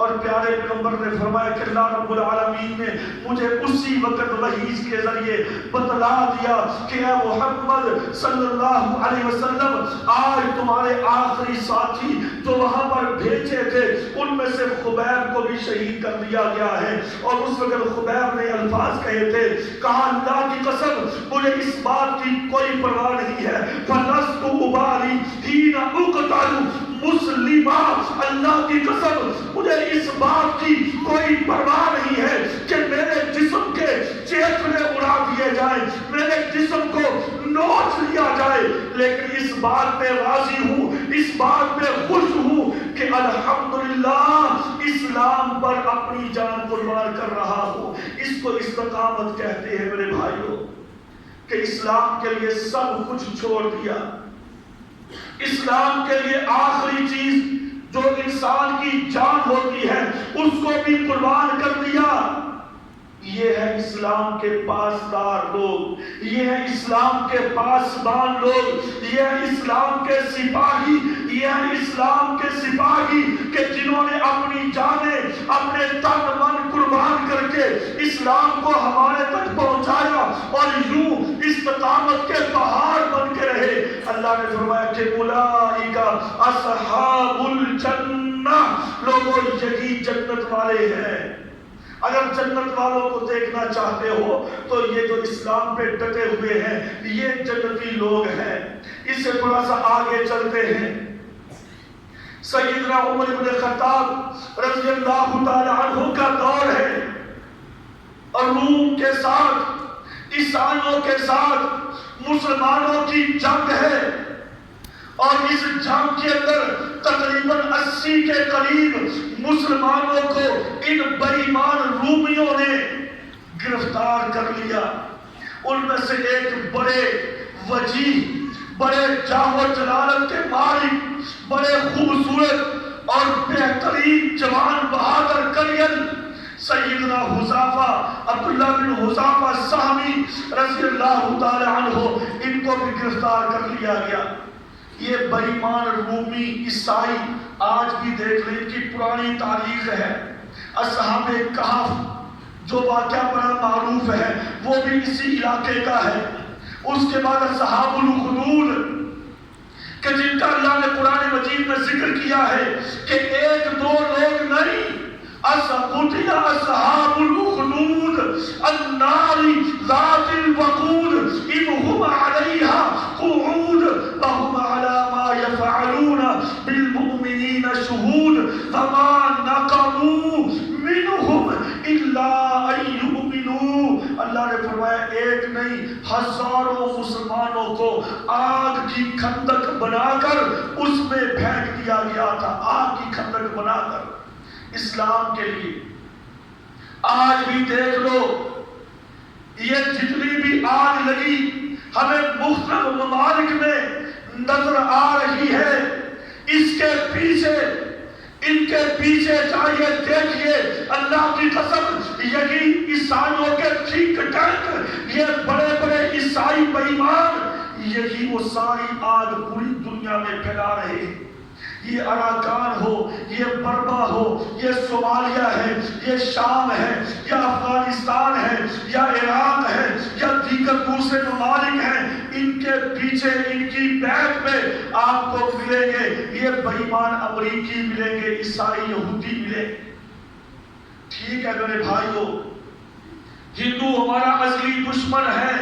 اور پیارے پیغمبر نے فرمایا کہ اللہ رب العالمین نے مجھے اسی وقت وحی کے ذریعے بتلا دیا کہ اے محمد صلی اللہ علیہ وسلم، آج تمہارے آخری ساتھی جو وہاں پر بھیجے تھے ان میں سے خبیب کو بھی شہید کر دیا گیا ہے۔ اور اس وقت خبیب نے الفاظ کہے تھے، کہا اللہ کی قسم مجھے اس بات کی کوئی پرواہ نہیں ہے، فَلَسْتُ أُبَالِي حِينَ أُقْتَلُ مسلمہ، اللہ کی قسم مجھے اس بات کی کوئی پرواہ نہیں ہے کہ میرے جسم کے چیتنے اڑا دیے جائیں، میرے جسم کو نوچ لیا جائے، لیکن اس بات پہ راضی ہوں، اس بات پہ خوش ہوں کہ الحمدللہ اسلام پر اپنی جان قربان کر رہا ہوں۔ اس کو استقامت کہتے ہیں میرے بھائیوں، کہ اسلام کے لیے سب کچھ چھوڑ دیا، اسلام کے لیے آخری چیز جو انسان کی جان ہوتی ہے اس کو بھی قربان کر دیا۔ یہ ہے اسلام کے پاسدار لوگ، یہ ہے اسلام کے پاسبان لوگ، یہ ہے اسلام کے سپاہی، یہ ہے اسلام کے سپاہی کہ جنہوں نے اپنی جانیں، اپنے تن من قربان کر کے اسلام کو ہمارے تک پہنچایا اور یوں استقامت کے پہاڑ بن کے رہے۔ اللہ نے فرمایا کہ اولئک اصحاب الجنہ، لوگوں یہی جنت والے ہیں۔ اگر جنت والوں کو دیکھنا چاہتے ہو تو یہ جو اسلام پہ ڈٹے ہوئے ہیں یہ جنتی لوگ ہیں۔ اس سے تھوڑا سا آگے چلتے ہیں، سیدنا عمر بن خطاب رضی اللہ تعالی عنہ کا دور ہے اور روم کے ساتھ، عیسائیوں کے ساتھ مسلمانوں کی جنگ ہے، اور اس جنگ کے اندر تقریباً 80 کے قریب مسلمانوں کو ان بے ایمان رومیوں نے گرفتار کر لیا۔ ان میں سے ایک بڑے وجیح، بڑے جاہ و جلالت کے مالک، بڑے خوبصورت اور بہترین جوان بہادر کلیل سیدنا حذیفہ، عبداللہ بن حذیفہ سہمی رضی اللہ تعالی عنہ، ان کو بھی گرفتار کر لیا گیا۔ یہ بے ایمان رومی عیسائی آج بھی دیکھ لیں، ان کی پرانی تاریخ ہے۔ اصحاب کہف جو واقعہ بڑا معروف ہے وہ بھی اسی علاقے کا ہے۔ اس کے بعد اصحاب الخدود کہ جن کا اللہ نے قرآن مجید میں ذکر کیا ہے کہ ایک دو لوگ نہیں، اصحاب الخدود النار ذات الوقود اذ هم عليها قعود وهم على ما يفعلون بالمؤمنين شهود فما نقموا منهم الا ان يؤمنوا۔ اللہ نے فرمایا ایک نہیں ہزاروں مسلمانوں کو آگ کی کھندق بنا کر اس میں پھینک دیا گیا تھا، آگ کی کھندق بنا کر اسلام کے لیے۔ آج بھی دیکھ لو یہ جتنی بھی آگ لگی ہمیں مختلف ممالک میں نظر آ رہی ہے، اس کے پیچھے، ان کے پیچھے جائیے دیکھیے، اللہ کی قسم یہی عیسائیوں کے ٹھیک ٹینک، یہ بڑے بڑے عیسائی بے ایمان یہی وہ ساری آگ پوری دنیا میں پھیلا رہے ہیں۔ یہ اراکان ہو، یہ برما ہو، یہ صومالیہ ہے، یہ شام ہے، یا افغانستان ہے، یا عراق ہے، یا دیگر دوسرے ممالک ہیں، ان کے پیچھے ان کی بیک میں آپ کو ملیں گے یہ بے ایمان امریکی ملیں گے، عیسائی یہودی ملیں گے۔ ٹھیک ہے میرے بھائیو، ہندو ہمارا اصلی دشمن ہے،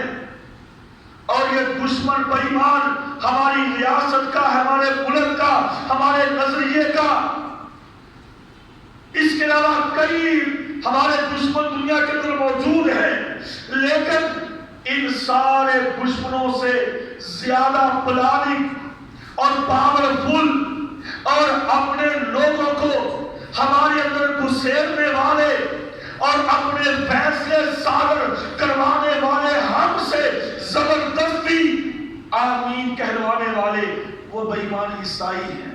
اور یہ دشمن بے ایمان ہماری ریاست کا، ہمارے ملک کا، ہمارے نظریے کا۔ اس کے علاوہ کئی ہمارے دشمن دنیا کے اندر موجود ہیں، لیکن ان سارے دشمنوں سے زیادہ پلاننگ اور پاورفل اور اپنے لوگوں کو ہمارے اندر گھسیٹنے والے اور اپنے فیصلے صادر کروانے والے، ہم سے زبردستی آمین کہلوانے والے وہ بے ایمان عیسائی ہیں،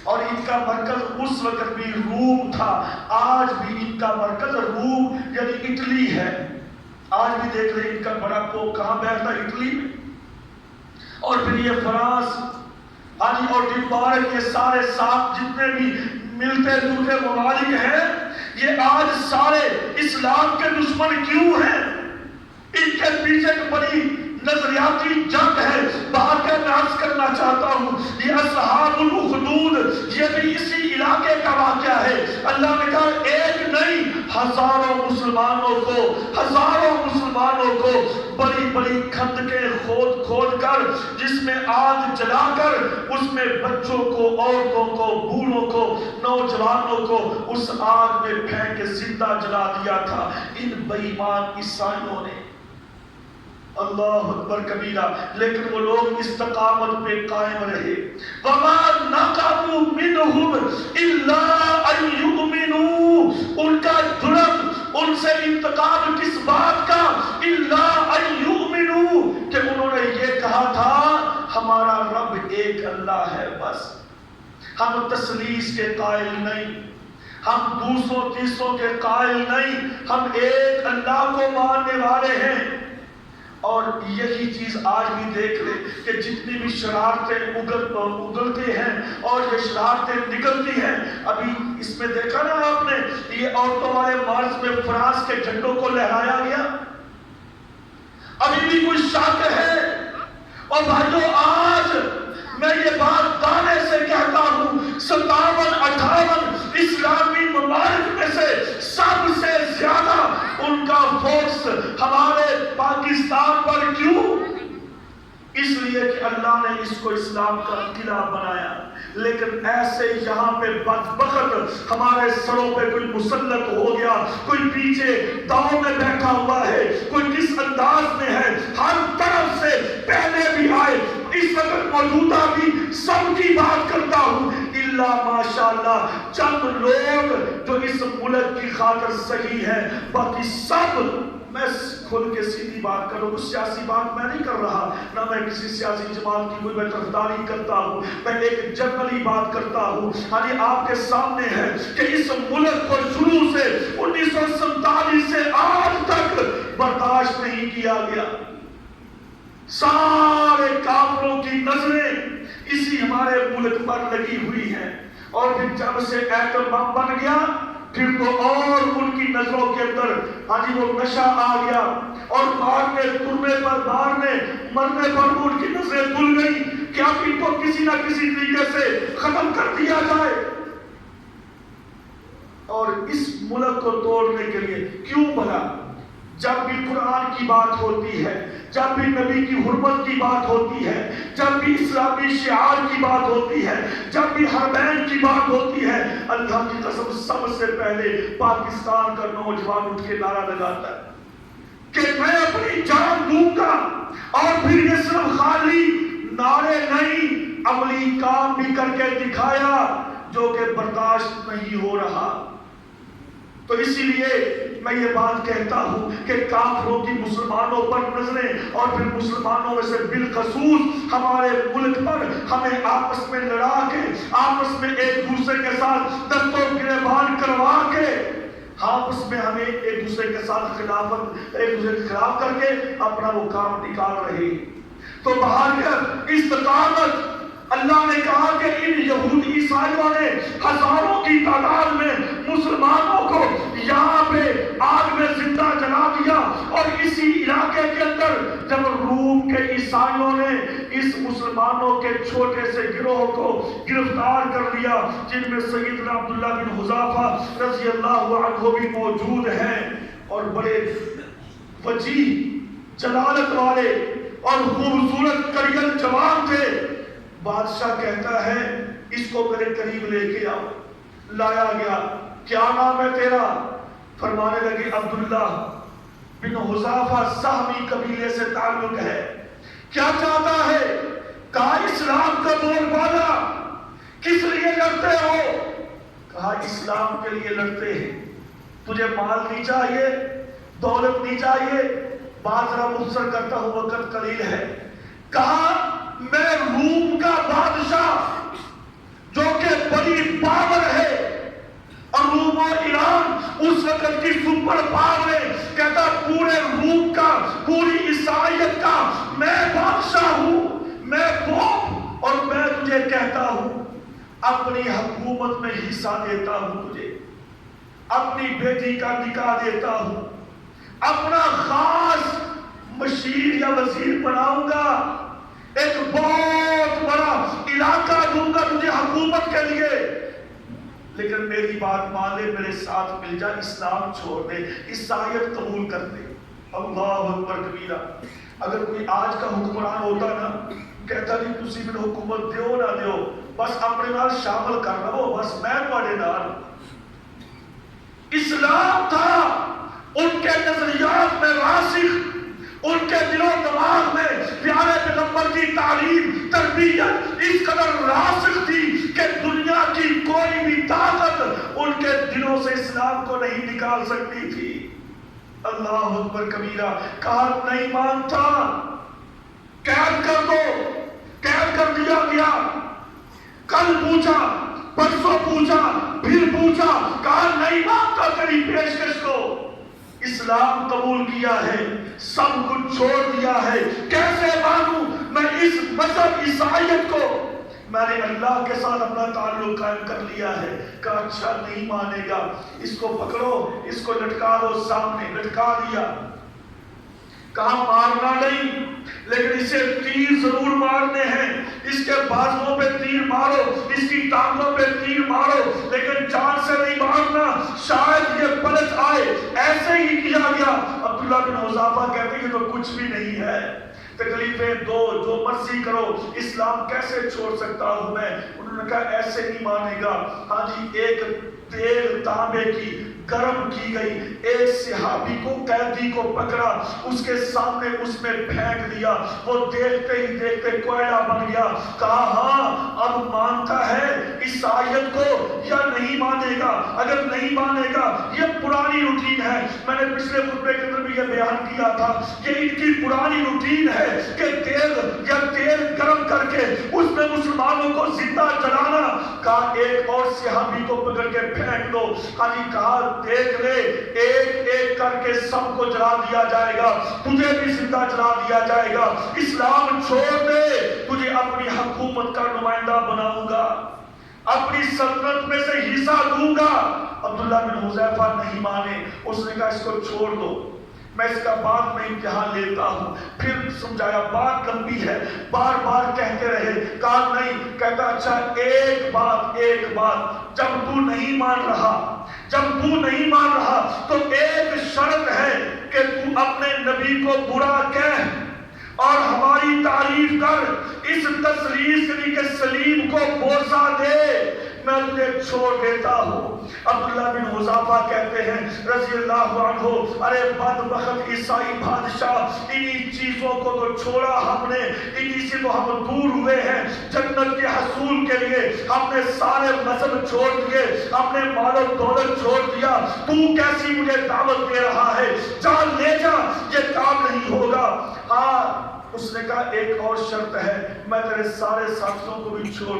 اور ان کا مرکز اس وقت بھی روم تھا، آج بھی ان کا مرکز روم یعنی اٹلی ہے۔ آج بھی دیکھ لیں ان کا بڑا پو کہاں بیٹھتا، اٹلی میں۔ اور پھر یہ فرانس اور ڈنمارک، یہ سارے ساتھ جتنے بھی ملتے جلتے ممالک ہیں، یہ آج سارے اسلام کے دشمن کیوں ہیں؟ ان کے پیچھے ایک بڑی نظریاتی جنگ ہے۔ بات میں عرض کرنا چاہتا ہوں، یہ اصحاب الاخدود یہ بھی اسی علاقے کا واقعہ ہے۔ اللہ نے کہا ایک نہیں، ہزاروں مسلمانوں کو بڑی بڑی کھندقیں کھود کھود کر، جس میں آگ جلا کر اس میں بچوں کو، عورتوں کو، بوڑھوں کو، نوجوانوں کو اس آگ میں پھینک کے زندہ جلا دیا تھا ان بے ایمان عیسائیوں نے۔ اللہ اکبر کبیرہ، لیکن وہ لوگ استقامت پہ قائم رہے۔ وما نقموا منهم الا ان يؤمنوا، ان کا جرم، ان سے انتقام کس بات کا؟ الا ان يؤمنوا، کہ انہوں نے یہ کہا تھا ہمارا رب ایک اللہ ہے، بس ہم تثلیث کے قائل نہیں، ہم دوسروں تیسروں کے قائل نہیں، ہم ایک اللہ کو ماننے والے ہیں۔ اور یہی چیز آج بھی دیکھ لیں کہ جتنی بھی شرارتیں اگلتے ہیں اور یہ شرارتیں نکلتی ہیں، ابھی اس میں دیکھا نا آپ نے، یہ عورتوں والے مارچ میں فرانس کے جھنڈوں کو لہرایا گیا، ابھی بھی کوئی شک ہے؟ اور بھائیوں آج میں یہ بات دانے سے کہتا ہوں، 57-58 اسلامی ممالک میں سے سب سے زیادہ ان کا فوکس ہمارے پاکستان پر کیوں؟ اس لیے کہ اللہ نے اس کو اسلام کا قلعہ بنایا، لیکن ایسے یہاں پہ بدبخت ہمارے سروں پہ کوئی مسلط ہو گیا، کوئی پیچھے داؤں میں بیٹھا ہوا ہے، کوئی کس انداز میں ہے، ہر طرف سے پہلے بھی آئے، اس وقت موجودہ بھی سب کی بات کرتا ہوں، الا ماشاءاللہ چند لوگ جو اس ملک کی خاطر صحیح ہے، باقی سب، میں کھل کے سیدھی بات کروں، کچھ سیاسی بات میں نہیں کر رہا، نہ میں کسی سیاسی جماعت کی کوئی میں طرفداری کرتا ہوں، میں ایک جنرلی بات کرتا ہوں۔ آپ کے سامنے ہے کہ اس ملک کو شروع سے 1947 سے آج تک برداشت نہیں کیا گیا، سارے کافروں کی نظریں اسی ہمارے ملک پر لگی ہوئی ہیں، اور پھر جب سے ایٹم بم بن گیا پھر تو اور ان کی نظروں کے اندر وہ نشہ آ گیا، اور مارنے ترنے پر، مارنے مرنے پر ان کی نظریں دھل گئی کہ اب ان کو کسی نہ کسی طریقے سے ختم کر دیا جائے۔ اور اس ملک کو توڑنے کے لیے کیوں بھلا؟ جب بھی قرآن کی بات ہوتی ہے، جب بھی نبی کی حرمت کی بات ہوتی ہے، جب بھی اسلامی شعار کی بات ہوتی ہے، جب بھی حرمین کی بات ہوتی ہے، اللہ کی قسم سب سے پہلے پاکستان کا نوجوان اٹھ کے نعرہ لگاتا ہے کہ میں اپنی جان دوں گا، اور پھر یہ صرف خالی نعرے نہیں، عملی کام بھی کر کے دکھایا جو کہ برداشت نہیں ہو رہا۔ تو اسی لیے میں یہ بات کہتا ہوں کہ کافروں کی مسلمانوں پر نظریں، اور پھر مسلمانوں میں سے بالخصوص ہمارے ملک پر ہمیں آپس میں لڑا کے، آپس میں ایک دوسرے کے ساتھ دستوں گریبان کروا کے، آپس میں ہمیں ایک دوسرے کے ساتھ خلافت، ایک دوسرے کے خلاف کر کے اپنا وہ کام نکال رہے۔ تو بہرکیف استقامت، اللہ نے کہا کہ ان یہود عیسائیوں نے ہزاروں کی تعداد میں مسلمانوں کو یہاں پہ آگ میں زندہ جلا دیا، اور اسی علاقے کے اندر جب روم کے عیسائیوں نے اس مسلمانوں کے چھوٹے سے گروہ کو گرفتار کر لیا، جن میں سیدنا عبداللہ بن حذافہ رضی اللہ عنہ بھی موجود ہیں، اور بڑے وجیح جلالت والے اور خوبصورت کریل جوان تھے۔ بادشاہ کہتا ہے اس کو میرے قریب لے کے آؤ، لایا گیا، کیا نام ہے تیرا؟ فرمانے لگے عبداللہ بن حذافہ، سہمی قبیلے سے تعلق ہے، کیا چاہتا ہے؟ کہا اسلام کا بول بالا، کس لیے لڑتے ہو؟ کہا اسلام کے لیے لڑتے ہیں۔ تجھے مال نہیں چاہیے، دولت نہیں چاہیے؟ بات ذرا مختصر کرتا ہوں، وقت قلیل ہے۔ کہا میں روم کا بادشاہ جو کہ بڑی پاور ہے، اور روم اور ایران اس وقت کی سپر پاور ہے، کہتا پورے روم کا، پوری عیسائیت کا میں بادشاہ ہوں، میں اپنی حکومت میں حصہ دیتا ہوں تجھے، اپنی بیٹی کا نکاح دیتا ہوں، اپنا خاص مشیر یا وزیر بناؤں گا، ایک بہت بڑا علاقہ دوں گا تجھے حکومت کے لیے، لیکن میری بات مان لے، میرے ساتھ مل جا، اسلام چھوڑ دے، اس آیت قبول کر دے۔ اللہ اکبر کبیرہ۔ اگر کوئی آج کا حکمران ہوتا نا، کہتا نہیں تسی میں حکومت دیو نہ دیو، بس اپنے نال شامل کر لو، بس میں تواڈے نال۔ اسلام تھا ان کے نظریات میں راسخ، ان کے دل و دماغ میں پیارے پیغمبر کی تعلیم تربیت اس قدر راسخ تھی کہ دنیا کی کوئی بھی طاقت ان کے دلوں سے اسلام کو نہیں نکال سکتی تھی۔ اللہ اکبر کبیرہ۔ کہا نہیں مانتا، قید کر دو، قید کر دیا گیا۔ کل پوچھا، پرسوں پوچھا، پھر پوچھا، کہا نہیں مانتا تیری پیشکش کو، اسلام قبول کیا ہے، سب کچھ چھوڑ دیا ہے، کیسے مانوں میں اس مذہب عیسائیت کو؟ میں نے اللہ کے ساتھ اپنا تعلق قائم کر لیا ہے۔ کہا اچھا نہیں مانے گا، اس کو پکڑو، اس کو لٹکا دو، سامنے لٹکا دیا۔ کہا مارنا نہیں، لیکن اسے تیر ضرور مارنے ہیں، اس کے بازوؤں پہ تیر مارو، اس کی ٹانگوں پہ تیر مارو، لیکن جان سے نہیں مارنا، شاید یہ پلٹ آئے۔ ایسے ہی کیا گیا۔ عبداللہ بن حذافہ کہتے ہیں یہ تو کچھ بھی نہیں ہے، تکلیفیں دو، جو مرضی کرو، اسلام کیسے چھوڑ سکتا ہوں میں؟ انہوں نے کہا ایسے نہیں مانے گا۔ ہاں جی، ایک تیل تانبے کی گرم کی گئی، ایک صحابی کو، قیدی کو پکڑا، اس کے سامنے اس میں پھینک دیا، وہ دیکھتے ہی دیکھتے کوئلہ بن گیا۔ کہا ہاں اب مانتا ہے اس آیت کو یا نہیں مانے گا؟ اگر نہیں مانے گا، یہ پرانی روٹین ہے، میں نے پچھلے خطبے کے اندر بھی یہ بیان کیا تھا، یہ ان کی پرانی روٹین ہے کہ تیل گرم کر کے اس میں مسلمانوں کو زندہ جلانا۔ کہا ایک اور صحابی کو پکڑ کے پھینک دو۔ کہا دیکھ لے، ایک ایک کر کے سب کو جلا دیا جائے گا، تجھے بھی زندہ جلا دیا جائے گا، اسلام چھوڑ دے، تجھے اپنی حکومت کا نمائندہ بناؤں گا، اپنی سلطنت میں سے حصہ دوں گا۔ عبداللہ بن حذیفہ نہیں مانے، اس نے کہا اس کو چھوڑ دو، میں اس کا بعد میں امتحان لیتا ہوں۔ پھر سمجھایا، بات لمبی ہے، بار بار کہتے رہے، کہا نہیں، کہتا اچھا ایک بات، جب تو نہیں مان رہا تو ایک شرط ہے کہ تو اپنے نبی کو برا کہہ اور ہماری تعریف کر، اس تصریح کے سلیم کو بوسہ دے، میں تجھے چھوڑ دیتا ہوں۔ عبداللہ بن حذافہ کہتے ہیں رضی اللہ عنہ، ارے بدبخت عیسائی بادشاہ، انہی چیزوں کو تو چھوڑا ہم نے، انہی سے تو ہم دور ہوئے ہیں، جنت کے حصول کے لیے ہم نے سارے مذہب چھوڑ دیے، ہم نے مال و دولت چھوڑ دیا، تو کیسی مجھے دعوت دے رہا ہے؟ جان لے جا، یہ کام نہیں ہوگا۔ ہاں، اس نے کہا ایک اور شرط ہے، میں تیرے سارے ساتھیوں کو بھی چھوڑ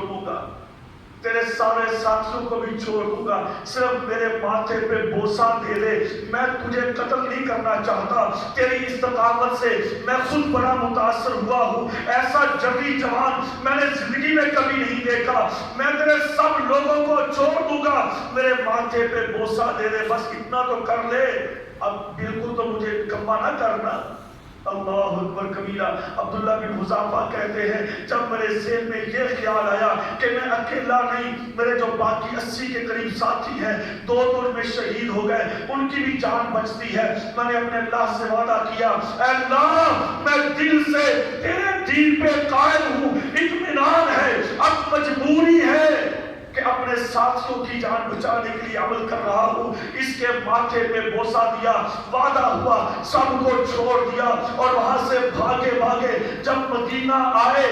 دوں گا، صرف میرے ماتھے پہ بوسہ دے دے، میں تجھے قتل نہیں کرنا چاہتا، تیری استقامت سے میں خود بڑا متاثر ہوا ہوں، ایسا جوی جوان میں نے زندگی میں کبھی نہیں دیکھا، میں تیرے سب لوگوں کو چھوڑ دوں گا، میرے ماتھے پہ بوسہ دے دے، بس اتنا تو کر لے، اب بالکل تو مجھے کما نہ کرنا۔ اللہ اکبر کبیرہ۔ عبداللہ بن حذافہ کہتے ہیں جب میرے ذہن میں یہ خیال آیا کہ میں اکیلا نہیں، میرے جو باقی 80 کے قریب ساتھی ہیں، 2 دور میں شہید ہو گئے، ان کی بھی جان بچتی ہے، میں نے اپنے اللہ سے وعدہ کیا، اے اللہ میں دل سے تیرے دین پہ قائم ہوں، اطمینان ہے، اب مجبوری ہے کہ اپنے ساتھیوں کی جان بچانے کے لیے عمل کر رہا ہوں۔ اس کے ماتھے پہ بوسہ دیا، وعدہ ہوا، سب کو چھوڑ دیا اور وہاں سے بھاگے جب مدینہ آئے،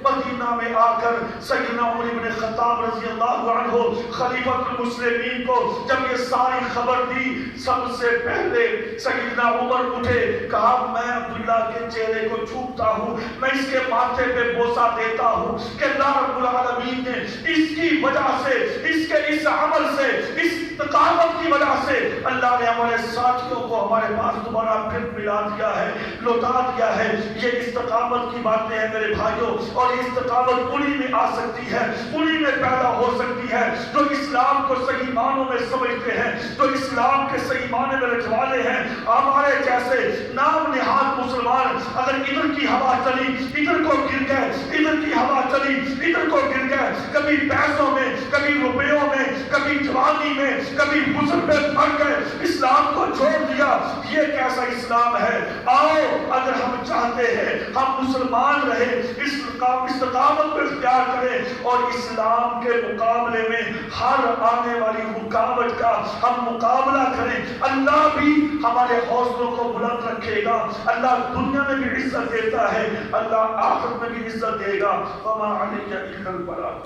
مدینہ میں آ کر سیدنا عمر بن خطاب رضی اللہ عنہ خلیفۃ المسلمین کو جب یہ ساری خبر دی، سب سے پہلے سیدنا عمر اٹھے، کہا میں عبداللہ کے چہرے کو چھوتا ہوں، میں اس کے ماتھے پہ بوسہ دیتا ہوں کہ اللہ رب العالمین نے اس کی وجہ سے اس کے اس عمل سے، اس استقامت کی وجہ سے اللہ نے ہمارے ساتھیوں کو ہمارے پاس دوبارہ پھر ملا دیا ہے، لوٹا دیا ہے۔ یہ استقامت کی باتیں ہیں میرے بھائیوں، اور یہ استقامت انہی میں آ سکتی ہے، انہی میں پیدا ہو سکتی ہے جو اسلام کو صحیح معنوں میں سمجھتے ہیں، جو اسلام کے صحیح معنی میں رکھوانے ہیں۔ ہمارے جیسے نام نہاد مسلمان اگر ادھر کی ہوا چلی ادھر کو گر گئے، ادھر کی ہوا چلی ادھر کو گر گئے، کبھی پیسوں میں، کبھی روپیوں میں، کبھی جوانی میں، کبھی حسن میں پڑ گئے، اسلام کو چھوڑ دیا، یہ کیسا اسلام ہے؟ آؤ اگر ہم چاہتے ہیں ہم مسلمان رہے، استقامت کو اختیار کریں اور اسلام کے مقابلے میں ہر آنے والی رکاوٹ کا ہم مقابلہ کریں، اللہ بھی ہمارے حوصلوں کو بلند رکھے گا۔ اللہ دنیا میں بھی عزت دیتا ہے، اللہ آخرت میں بھی عزت دے گا۔ وما علیک الا البلاغ۔